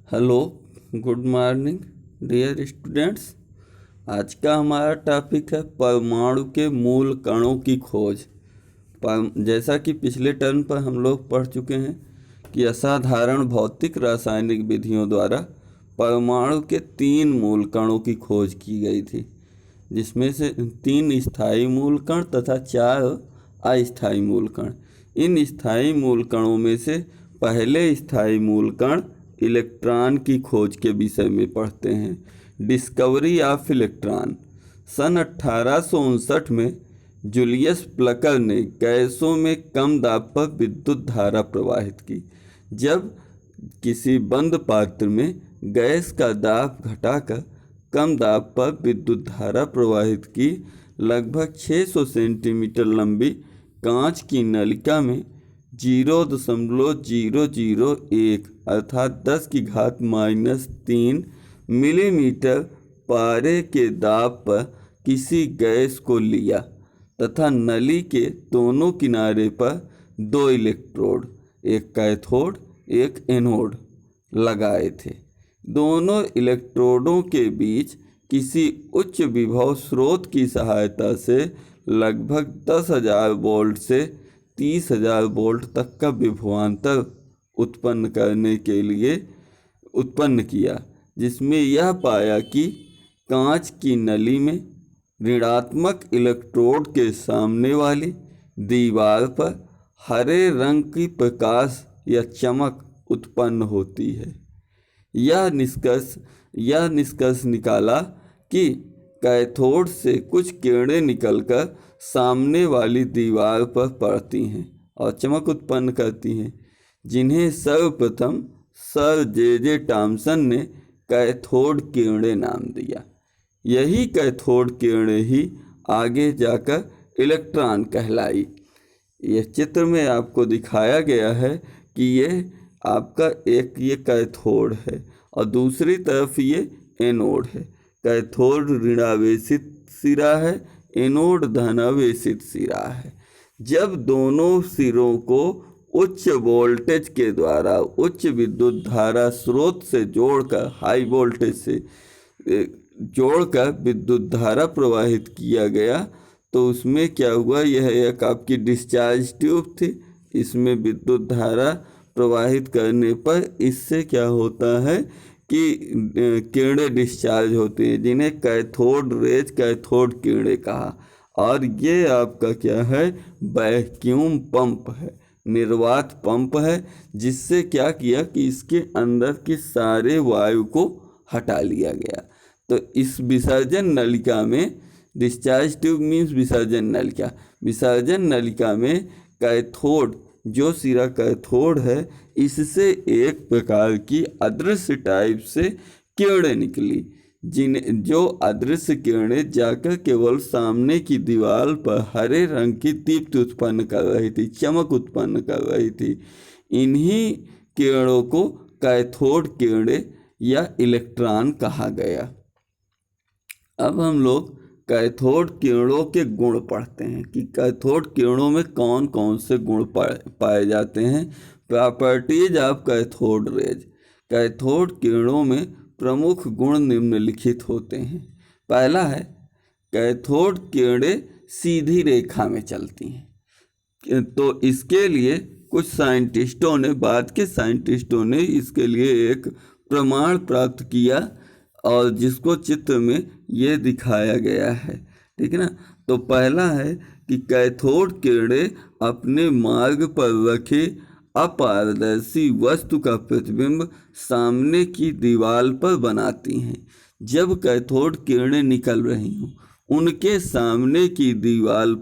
Hello, good morning dear students. आज का हमारा टॉपिक है परमाणु के मूल कणों की खोज। जैसा कि पिछले टर्म पर हम लोग पढ़ चुके हैं कि असाधारण भौतिक रासायनिक विधियों द्वारा परमाणु के 3 मूल कणों की खोज की गई थी, जिसमें से 3 स्थायी मूल कण तथा 4 अस्थायी मूल कण। इन स्थायी मूल कणों में से पहले स्थायी मूल कण इलेक्ट्रॉन की खोज के विषय में पढ़ते हैं। Discovery of electron. सन 1859 में जूलियस प्लकर ने गैसों में कम दाब पर विद्युत धारा प्रवाहित की। जब किसी बंद पात्र में गैस का दाब घटाकर कम दाब पर विद्युत धारा प्रवाहित की, लगभग 600 सेंटीमीटर लंबी कांच की नलिका में 0.001 अर्थात 10⁻³ मिलीमीटर पारे के दाब पर किसी गैस को लिया तथा नली के दोनों किनारे पर 2 इलेक्ट्रोड, एक कैथोड एक एनोड, लगाए थे। दोनों इलेक्ट्रोडों के बीच किसी उच्च विभव स्रोत की सहायता से लगभग 10,000 वोल्ट से 30,000 वोल्ट तक का विभवांतर उत्पन्न करने के लिए उत्पन्न किया, जिसमें यह पाया कि कांच की नली में ऋणात्मक इलेक्ट्रोड के सामने वाली दीवार पर हरे रंग की प्रकाश या चमक उत्पन्न होती है। यह निष्कर्ष निकाला कि कैथोड से कुछ किरणें निकलकर सामने वाली दीवार पर पड़ती हैं और चमक उत्पन्न करती हैं, जिन्हें सर्वप्रथम सर जे टॉमसन ने कैथोड किरणें नाम दिया। यही कैथोड किरणें ही आगे जाकर इलेक्ट्रॉन कहलाई। यह चित्र में आपको दिखाया गया है कि ये आपका ये कैथोड है और दूसरी तरफ ये एनोड है। कैथोड ऋणावेशित सिरा है, एनोड धनावेशित सिरा है। जब दोनों सिरों को उच्च वोल्टेज के द्वारा उच्च विद्युत धारा स्रोत से जोड़कर हाई वोल्टेज से जोड़कर विद्युत धारा प्रवाहित किया गया, तो उसमें क्या हुआ, यह एक आपकी डिस्चार्ज ट्यूब थी। इसमें विद्युत धारा प्रवाहित करने पर इससे क्या होता है कि किरणें डिस्चार्ज होती हैं, जिन्हें कैथोड किरणें कहा। और ये आपका क्या है, वैक्यूम पंप है, निर्वात पंप है, जिससे क्या किया कि इसके अंदर के सारे वायु को हटा लिया गया। तो इस विसर्जन नलिका में, डिस्चार्ज ट्यूब मीन्स विसर्जन नलिका, विसर्जन नलिका में कैथोड, जो सिरा कैथोड है, इससे एक प्रकार की अदृश्य टाइप से किरणें निकली, जो अदृश्य किरणें जाकर केवल सामने की दीवार पर हरे रंग की दीप्ति उत्पन्न कर रही थी, चमक उत्पन्न कर रही थी। इन्हीं किरणों को कैथोड किरणें या इलेक्ट्रॉन कहा गया। अब हम लोग कैथोड किरणों के गुण पढ़ते हैं कि कैथोड किरणों में कौन कौन से गुण पाए जाते हैं। Properties of cathode rays. Cathode किरणों में प्रमुख गुण निम्नलिखित होते हैं। पहला है, कैथोड किरणें सीधी रेखा में चलती हैं। तो इसके लिए कुछ साइंटिस्टों ने, बाद के साइंटिस्टों ने इसके लिए एक प्रमाण प्राप्त किया और जिसको चित्र में ये दिखाया गया है, ठीक है ना। तो पहला है कि कैथोड किरणें अपने मार्ग पर रखे अपारदर्शी वस्तु का प्रतिबिंब सामने की दीवार पर बनाती हैं। जब कैथोड किरणें निकल रही हों, उनके सामने की दीवार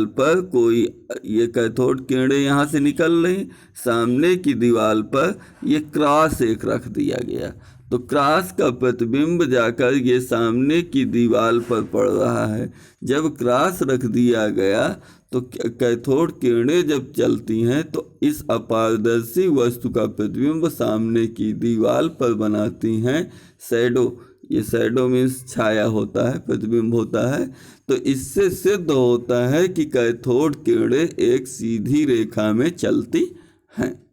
पर कोई, ये कैथोड किरणें यहाँ से निकल रही, सामने की दीवार पर ये क्रॉस एक रख दिया गया, तो क्रॉस का प्रतिबिंब जाकर ये सामने की दीवार पर पड़ रहा है। जब क्रॉस रख दिया गया तो कैथोड किरणें जब चलती हैं तो इस अपारदर्शी वस्तु का प्रतिबिंब सामने की दीवार पर बनाती हैं शैडो। ये शैडो मीन्स छाया होता है, प्रतिबिंब होता है। तो इससे सिद्ध होता है कि कैथोड किरणें एक सीधी रेखा में चलती हैं।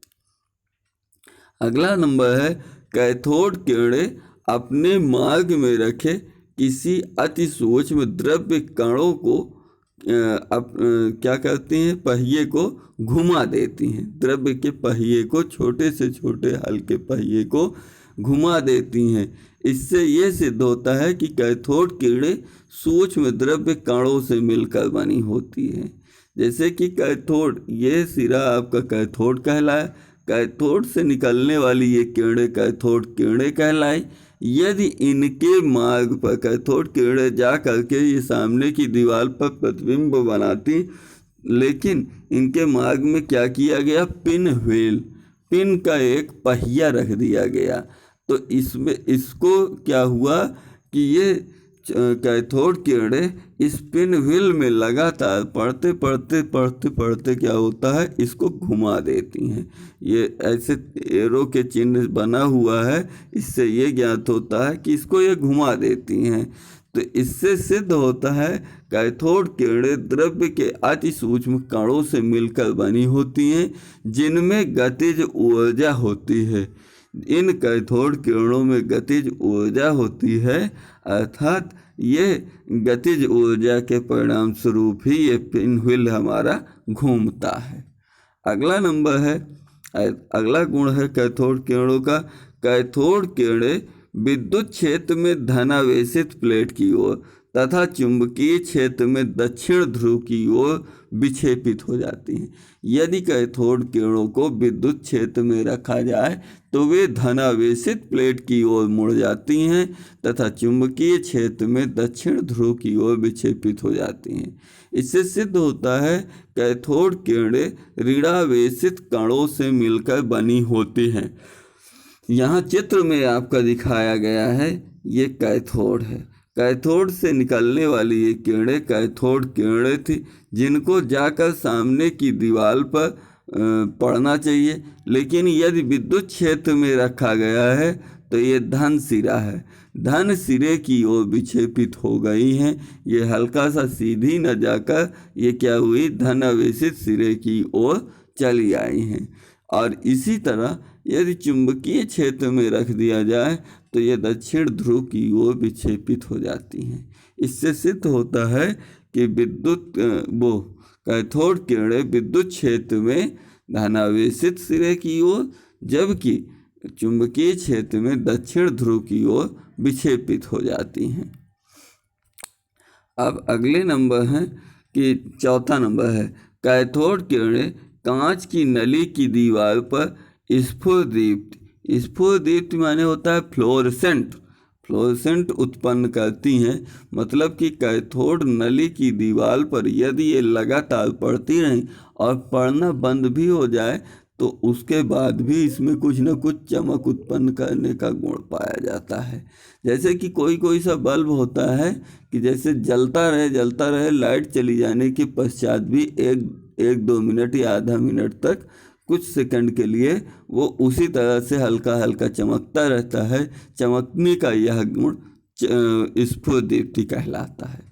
अगला नंबर है कैथोड किरणें अपने मार्ग में रखे किसी अति सूक्ष्म द्रव्य कणों को क्या करती हैं, पहिए को घुमा देती हैं। द्रव्य के पहिए को, छोटे से छोटे हल्के पहिए को घुमा देती हैं। इससे ये सिद्ध होता है कि कैथोड किरणें सूक्ष्म द्रव्य कणों से मिलकर बनी होती है। जैसे कि कैथोड, ये सिरा आपका कैथोड कहलाए, कैथोड से निकलने वाली ये किरणें कैथोड किरणें कहलाई। यदि इनके मार्ग पर कैथोड किरणें जा करके ये सामने की दीवार पर प्रतिबिंब बनाती, लेकिन इनके मार्ग में क्या किया गया, पिन व्हील, पिन का एक पहिया रख दिया गया। तो इसमें इसको क्या हुआ कि ये कैथोड किरणें इस पिन व्हील में लगातार पढ़ते पढ़ते पढ़ते पढ़ते क्या होता है, इसको घुमा देती हैं। ये ऐसे एरो के चिन्ह बना हुआ है, इससे ये ज्ञात होता है कि इसको ये घुमा देती हैं। तो इससे सिद्ध होता है कैथोड किरणें द्रव्य के अति सूक्ष्म कणों से मिलकर बनी होती हैं, जिनमें गतिज ऊर्जा होती है। इन कैथोड किरणों में गतिज ऊर्जा होती है, अर्थात ये गतिज ऊर्जा के परिणाम स्वरूप ही ये पिन व्हील हमारा घूमता है। अगला नंबर है, अगला गुण है कैथोड किरणों का, कैथोड किरणें विद्युत क्षेत्र में धनावेशित प्लेट की ओर तथा चुंबकीय क्षेत्र में दक्षिण ध्रुव की ओर विक्षेपित हो जाती हैं। यदि कैथोड किरणों को विद्युत क्षेत्र में रखा जाए तो वे धनावेशित प्लेट की ओर मुड़ जाती हैं तथा चुंबकीय क्षेत्र में दक्षिण ध्रुव की ओर विक्षेपित हो जाती हैं। इससे सिद्ध होता है कैथोड किरणें ऋणावेशित कणों से मिलकर बनी होती हैं। यहाँ चित्र में आपका दिखाया गया है, ये कैथोड है। कैथोड से निकलने वाली ये किरणें कैथोड किरणें थी, जिनको जाकर सामने की दीवार पर पड़ना चाहिए, लेकिन यदि विद्युत क्षेत्र में रखा गया है तो ये धन सिरा है, धन सिरे की ओर विक्षेपित हो गई हैं। ये हल्का सा सीधी न जाकर ये क्या हुई, धनावेशित सिरे की ओर चली आई हैं। और इसी तरह यदि चुंबकीय क्षेत्र में रख दिया जाए तो ये दक्षिण ध्रुव की ओर विक्षेपित हो जाती हैं। इससे सिद्ध होता है कि कैथोड किरणें विद्युत क्षेत्र में धनावेशित सिरे की ओर, जबकि चुंबकीय क्षेत्र में दक्षिण ध्रुव की ओर विक्षेपित हो जाती हैं। अब अगले नंबर है कि चौथा नंबर है, कैथोड किरणें कांच की नली की दीवार पर स्फुरदीप्ति माने होता है फ्लोरेसेंट उत्पन्न करती हैं। मतलब कि कैथोड नली की दीवार पर यदि ये लगातार पड़ती रहें और पड़ना बंद भी हो जाए तो उसके बाद भी इसमें कुछ न कुछ चमक उत्पन्न करने का गुण पाया जाता है। जैसे कि कोई सा बल्ब होता है कि जैसे जलता रहे, लाइट चली जाने के पश्चात भी एक 2 मिनट या आधा मिनट तक, कुछ सेकंड के लिए वो उसी तरह से हल्का हल्का चमकता रहता है। चमकने का यह गुण स्फुरदीप्ति कहलाता है।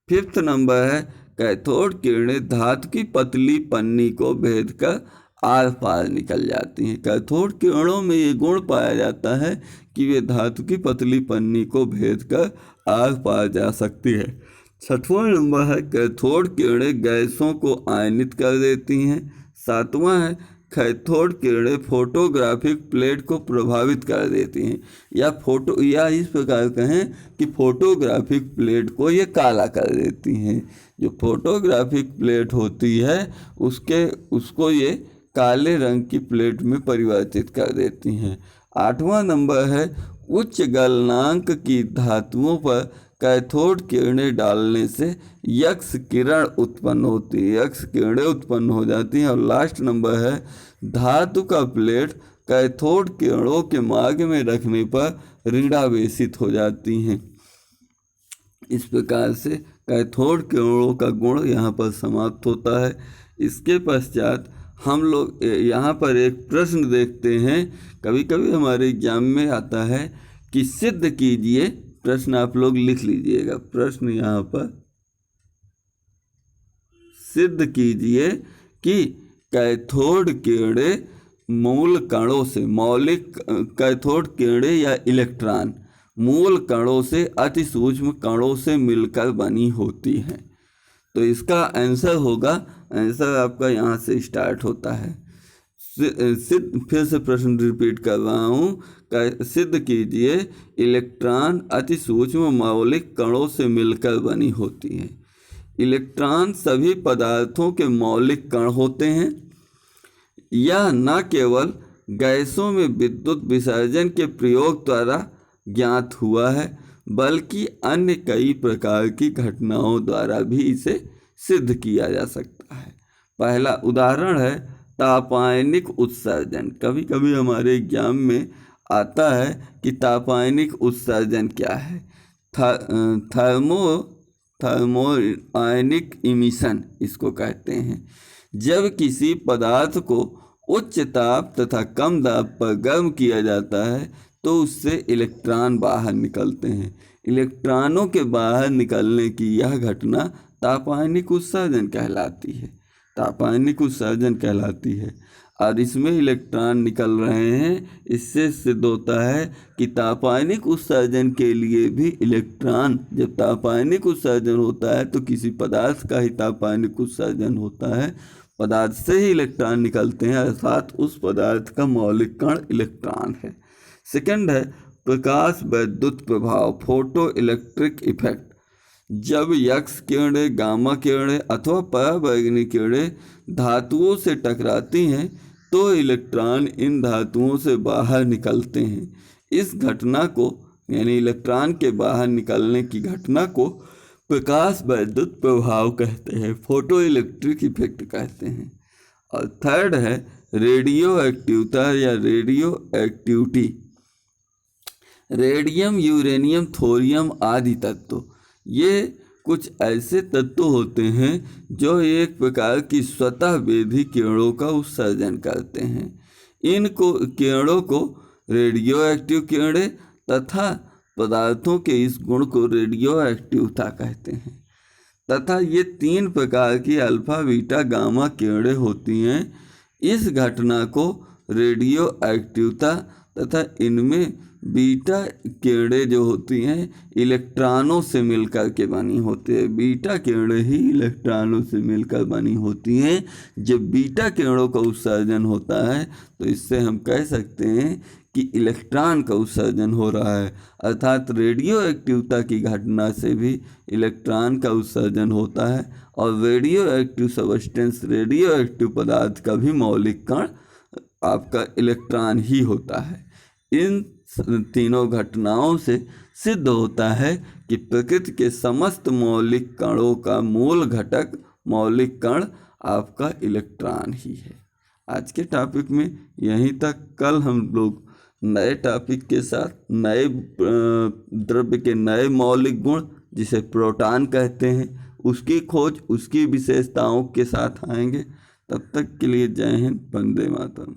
5th नंबर है, कैथोड किरणें धातु की पतली पन्नी को भेद कर आर पार निकल जाती हैं। कैथोड किरणों में ये गुण पाया जाता है कि वे धातु की पतली पन्नी को भेद कर आर पार जा सकती है। 6वां नंबर है, कैथोड किरणें गैसों को आयनित कर देती हैं। 7वां है, कैथोड किरणें फोटोग्राफिक प्लेट को प्रभावित कर देती हैं, या इस प्रकार कहें कि फोटोग्राफिक प्लेट को ये काला कर देती हैं। जो फोटोग्राफिक प्लेट होती है उसको ये काले रंग की प्लेट में परिवर्तित कर देती हैं। 8वां नंबर है, उच्च गलनांक की धातुओं पर कैथोड किरणें डालने से यक्स किरण उत्पन्न होती है, यक्स किरणें उत्पन्न हो जाती हैं। और लास्ट नंबर है, धातु का प्लेट कैथोड किरणों के मार्ग में रखने पर ऋणावेशित हो जाती हैं। इस प्रकार से कैथोड किरणों का गुण यहाँ पर समाप्त होता है। इसके पश्चात हम लोग यहाँ पर एक प्रश्न देखते हैं, कभी कभी हमारे एग्जाम में आता है कि सिद्ध कीजिए, प्रश्न आप लोग लिख लीजिएगा। प्रश्न यहाँ पर, सिद्ध कीजिए कि कैथोड किरणें मूल कणों से मौलिक कैथोड किरणें या इलेक्ट्रॉन मूल कणों से अति सूक्ष्म कणों से मिलकर बनी होती हैं। तो इसका आंसर होगा, आंसर आपका यहाँ से स्टार्ट होता है। फिर से प्रश्न रिपीट कर रहा हूँ, सिद्ध कीजिए इलेक्ट्रॉन अति सूक्ष्म मौलिक कणों से मिलकर बनी होती है। इलेक्ट्रॉन सभी पदार्थों के मौलिक कण होते हैं। यह न केवल गैसों में विद्युत विसर्जन के प्रयोग द्वारा ज्ञात हुआ है, बल्कि अन्य कई प्रकार की घटनाओं द्वारा भी इसे सिद्ध किया जा सकता है। पहला उदाहरण है तापायनिक उत्सर्जन। कभी कभी हमारे एग्जाम में आता है कि तापायनिक उत्सर्जन क्या है। थर्मोआयनिक इमिशन इसको कहते हैं। जब किसी पदार्थ को उच्च ताप तथा कम दाब पर गर्म किया जाता है तो उससे इलेक्ट्रॉन बाहर निकलते हैं। इलेक्ट्रॉनों के बाहर निकलने की यह घटना तापायनिक उत्सर्जन कहलाती है। तापायनिक उत्सर्जन कहलाती है। और इसमें इलेक्ट्रॉन निकल रहे हैं, इससे सिद्ध होता है कि तापायनिक उत्सर्जन के लिए भी इलेक्ट्रॉन, जब तापायनिक उत्सर्जन होता है तो किसी पदार्थ का ही तापायनिक उत्सर्जन होता है, पदार्थ से ही इलेक्ट्रॉन निकलते हैं, अर्थात उस पदार्थ का मौलिक कण इलेक्ट्रॉन है। सेकंड है प्रकाश वैद्युत प्रभाव, फोटो इलेक्ट्रिक इफेक्ट। जब एक्स किरणें, गामा किरणें अथवा पराबैंगनी किरणें धातुओं से टकराती हैं तो इलेक्ट्रॉन इन धातुओं से बाहर निकलते हैं। इस घटना को, यानी इलेक्ट्रॉन के बाहर निकलने की घटना को प्रकाश वैद्युत प्रभाव कहते हैं, फोटो इलेक्ट्रिक इफेक्ट कहते हैं। और थर्ड है रेडियो एक्टिवता या radio activity. Radium, uranium, thorium आदि तत्व, ये कुछ ऐसे तत्व होते हैं जो एक प्रकार की स्वतः वेधी किरणों का उत्सर्जन करते हैं। इन किरणों को रेडियो एक्टिव किरणें तथा पदार्थों के इस गुण को रेडियो एक्टिवता कहते हैं। तथा ये 3 प्रकार की अल्फा, बीटा, गामा किरणें होती हैं। इस घटना को रेडियो एक्टिवता तथा इनमें बीटा किरणें जो होती हैं इलेक्ट्रॉनों से मिलकर के बनी होती है। बीटा किरणें ही इलेक्ट्रॉनों से मिलकर बनी होती हैं। जब बीटा किरणों का उत्सर्जन होता है तो इससे हम कह सकते हैं कि इलेक्ट्रॉन का उत्सर्जन हो रहा है, अर्थात रेडियो एक्टिवता की घटना से भी इलेक्ट्रॉन का उत्सर्जन होता है। और radio active substance, radio active पदार्थ का भी मौलिक कण आपका इलेक्ट्रॉन ही होता है। इन तीनों घटनाओं से सिद्ध होता है कि प्रकृति के समस्त मौलिक कणों का मूल घटक, मौलिक कण आपका इलेक्ट्रॉन ही है। आज के टॉपिक में यहीं तक। कल हम लोग नए टॉपिक के साथ, नए द्रव्य के नए मौलिक गुण जिसे प्रोटॉन कहते हैं, उसकी खोज, उसकी विशेषताओं के साथ आएंगे। तब तक के लिए जय हिंद, वंदे मातरम।